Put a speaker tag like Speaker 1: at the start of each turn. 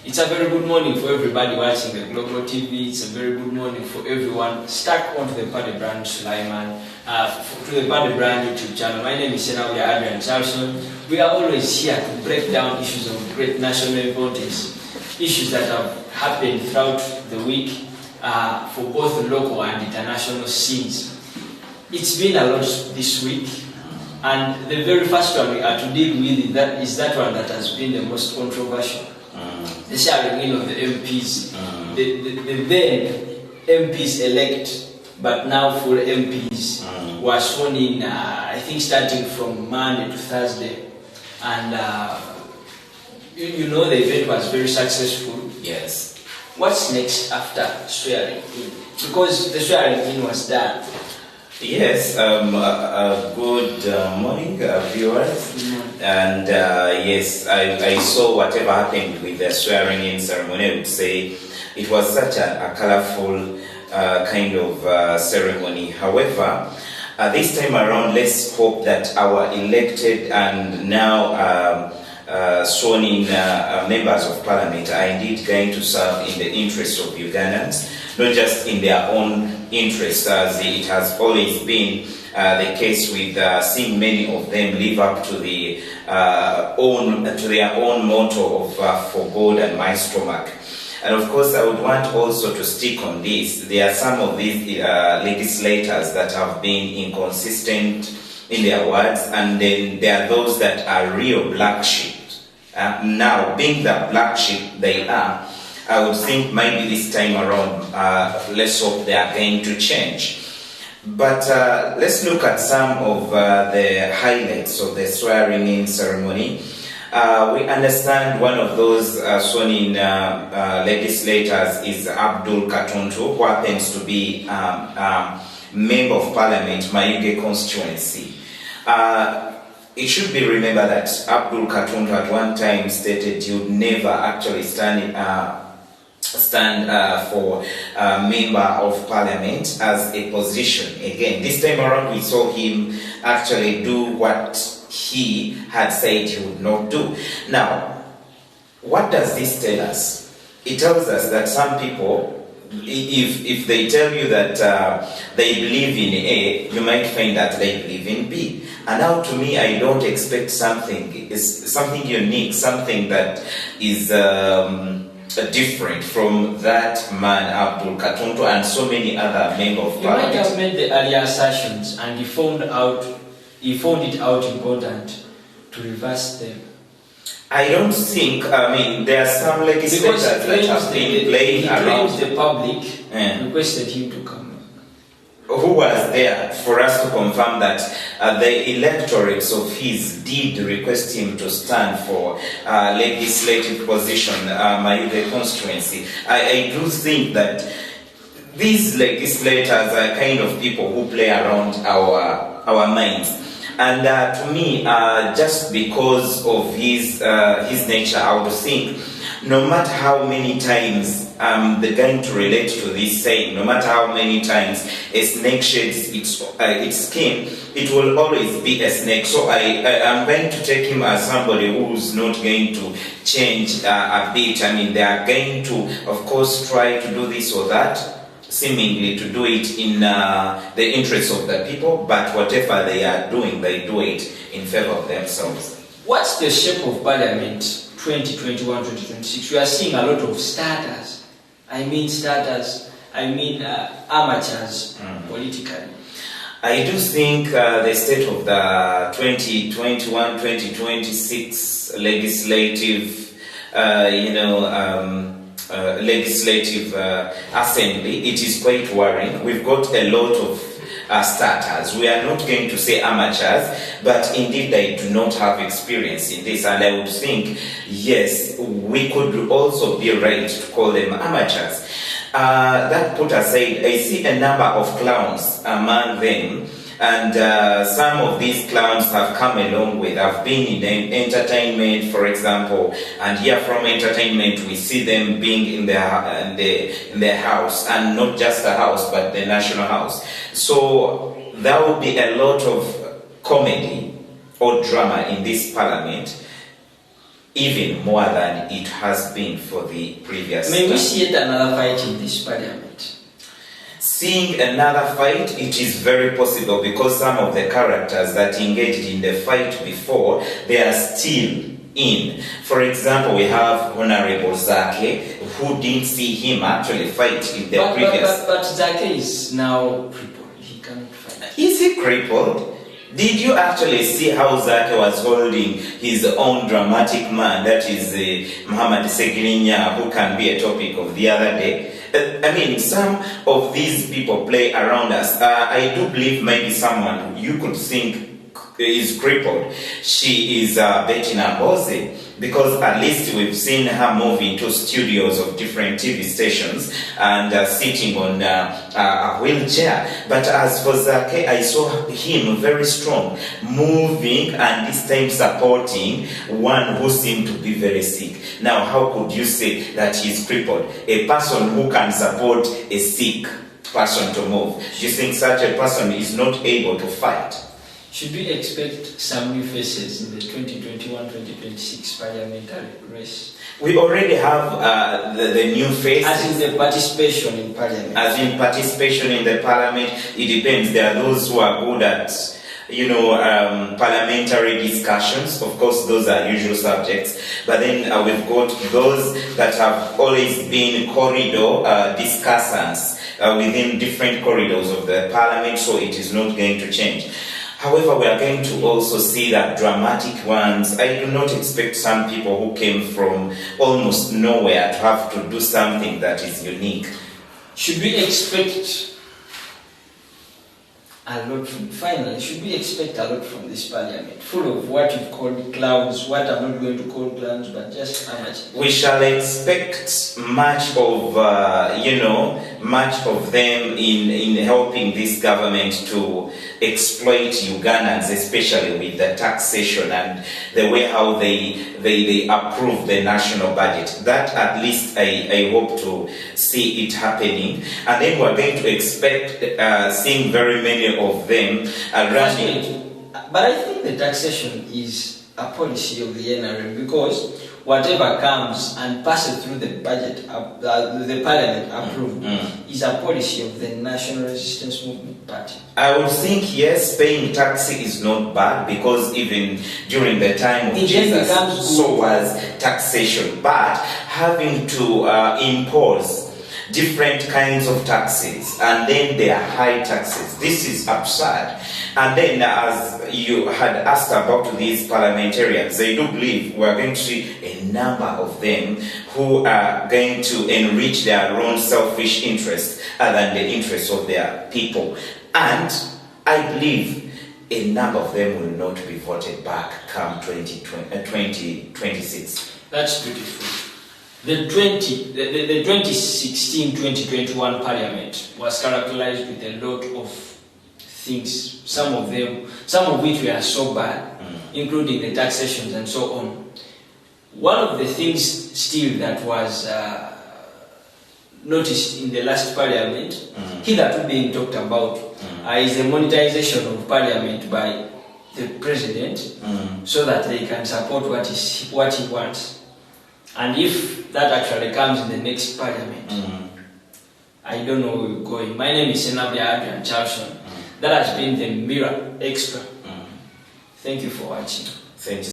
Speaker 1: It's a very good morning for everybody watching the Global TV. It's a very good morning for everyone stuck onto the Paddy brand Sulaiman, to the Paddy brand YouTube channel. My name is Adrian. We are always here to break down issues of great national importance, issues that have happened throughout the week for both the local and international scenes. It's been a lot this week, and the very first one we are to deal with is that one that has been the most controversial. The swearing in of the MPs, the then MPs elect, but now full MPs were sworn in, I think starting from Monday to Thursday, and you know the event was very successful.
Speaker 2: Yes.
Speaker 1: What's next after swearing in? Because the swearing in was done.
Speaker 2: Yes, good morning, viewers. And yes, I saw whatever happened with the swearing-in ceremony. I would say it was such a colorful kind of ceremony. However, this time around, let's hope that our elected and now sworn-in members of parliament are indeed going to serve in the interests of Ugandans, not just in their own interests, as it has always been the case with seeing many of them live up to their own motto of for God and my stomach. And of course, I would want also to stick on this. There are some of these legislators that have been inconsistent in their words, and then there are those that are real black sheep. Now, being the black sheep they are, I would think maybe this time around, let's hope they are going to change. But let's look at some of the highlights of the swearing-in ceremony. We understand one of those sworn-in legislators is Abdul Katuntu, who happens to be Member of Parliament, Mayuge constituency. It should be remembered that Abdul Katuntu at one time stated he would never actually stand for Member of Parliament as a position. Again, this time around we saw him actually do what he had said he would not do. Now, what does this tell us? It tells us that some people, if they tell you that they believe in A, you might find that they believe in B. And now, to me, I don't expect something unique, something that is different from that man, Abdul Katuntu, and so many other members of parliament.
Speaker 1: You might have made the earlier assertions, and he found it out important to reverse them.
Speaker 2: I don't think, there are some legislators that have been playing around.
Speaker 1: The public requested him to come.
Speaker 2: Who was there for us to confirm that the electorates of his did request him to stand for legislative position, Mayuge constituency. I do think that these legislators are kind of people who play around our minds. And to me, just because of his nature, I would think, no matter how many times they're going to relate to this saying, no matter how many times a snake sheds its skin, it will always be a snake. So I'm going to take him as somebody who's not going to change a bit. They are going to, of course, try to do this or that, seemingly to do it in the interests of the people, but whatever they are doing, they do it in favor of themselves.
Speaker 1: What's the shape of Parliament 2021-2026? We are seeing a lot of starters. Amateurs politically.
Speaker 2: I do think the state of the 2021-2026 legislative legislative assembly, it is quite worrying. We've got a lot of starters. We are not going to say amateurs, but indeed they do not have experience in this, and I would think, yes, we could also be right to call them amateurs. That put aside, I see a number of clowns among them, and some of these clowns have come along with, have been in entertainment, for example, and here from entertainment we see them being in their house, and not just the house but the national house. So there will be a lot of comedy or drama in this parliament. even more than it has been for the previous
Speaker 1: May we
Speaker 2: term.
Speaker 1: see yet another fight in this parliament?
Speaker 2: Seeing another fight, it is very possible because some of the characters that engaged in the fight before, they are still in. For example, we have Honorable Zake, who didn't see him actually fight in the previous...
Speaker 1: But Zake is now crippled. He can't fight.
Speaker 2: Is he crippled? Did you actually see how Zake was holding his own dramatic man, that is Muhammad Segirinya, who can be a topic of the other day? I mean, some of these people play around us. I do believe maybe someone you could think is crippled. She is Betty Namboze, because at least we've seen her move into studios of different TV stations and sitting on a wheelchair. But as for Zake, I saw him very strong, moving and this time supporting one who seemed to be very sick. Now, how could you say that he's crippled? A person who can support a sick person to move. Do you think such a person is not able to fight?
Speaker 1: Should we expect some new faces in the 2021-2026 parliamentary race?
Speaker 2: We already have the new faces.
Speaker 1: As in the participation in parliament.
Speaker 2: As in participation in the parliament, it depends. There are those who are good at, parliamentary discussions. Of course, those are usual subjects. But then we've got those that have always been corridor discussants within different corridors of the parliament, so it is not going to change. However, we are going to also see that dramatic ones. I do not expect some people who came from almost nowhere to have to do something that is unique.
Speaker 1: Should we expect a lot from, finally, should we expect a lot from this parliament? Full of what you've called clowns, what I'm not going to call clowns, but just how much?
Speaker 2: We shall expect much of, much of them in helping this government to exploit Ugandans, especially with the taxation and the way how they approve the national budget. That at least I hope to see it happening. And then we're going to expect seeing very many of them running.
Speaker 1: But I think the taxation is a policy of the NRM, because whatever comes and passes through the budget, the parliament approved, is a policy of the National Resistance Movement Party.
Speaker 2: I would think yes, paying tax is not bad, because even during the time of Jesus, so was taxation. But having to impose different kinds of taxes, and then there are high taxes, this is absurd. And then, as you had asked about these parliamentarians, I do believe we are going to see a number of them who are going to enrich their own selfish interests other than the interests of their people. And I believe a number of them will not be voted back come 2026.
Speaker 1: That's beautiful. The 2016-2021 parliament was characterized with a lot of things, some of which were so bad, including the taxations and so on. One of the things still that was noticed in the last parliament, hitherto being talked about, is the monetization of parliament by the president, so that they can support what he wants. And if that actually comes in the next parliament, I don't know where we're going. My name is Adrian. That has been the Mirror Extra. Thank you for watching.
Speaker 2: Thank you.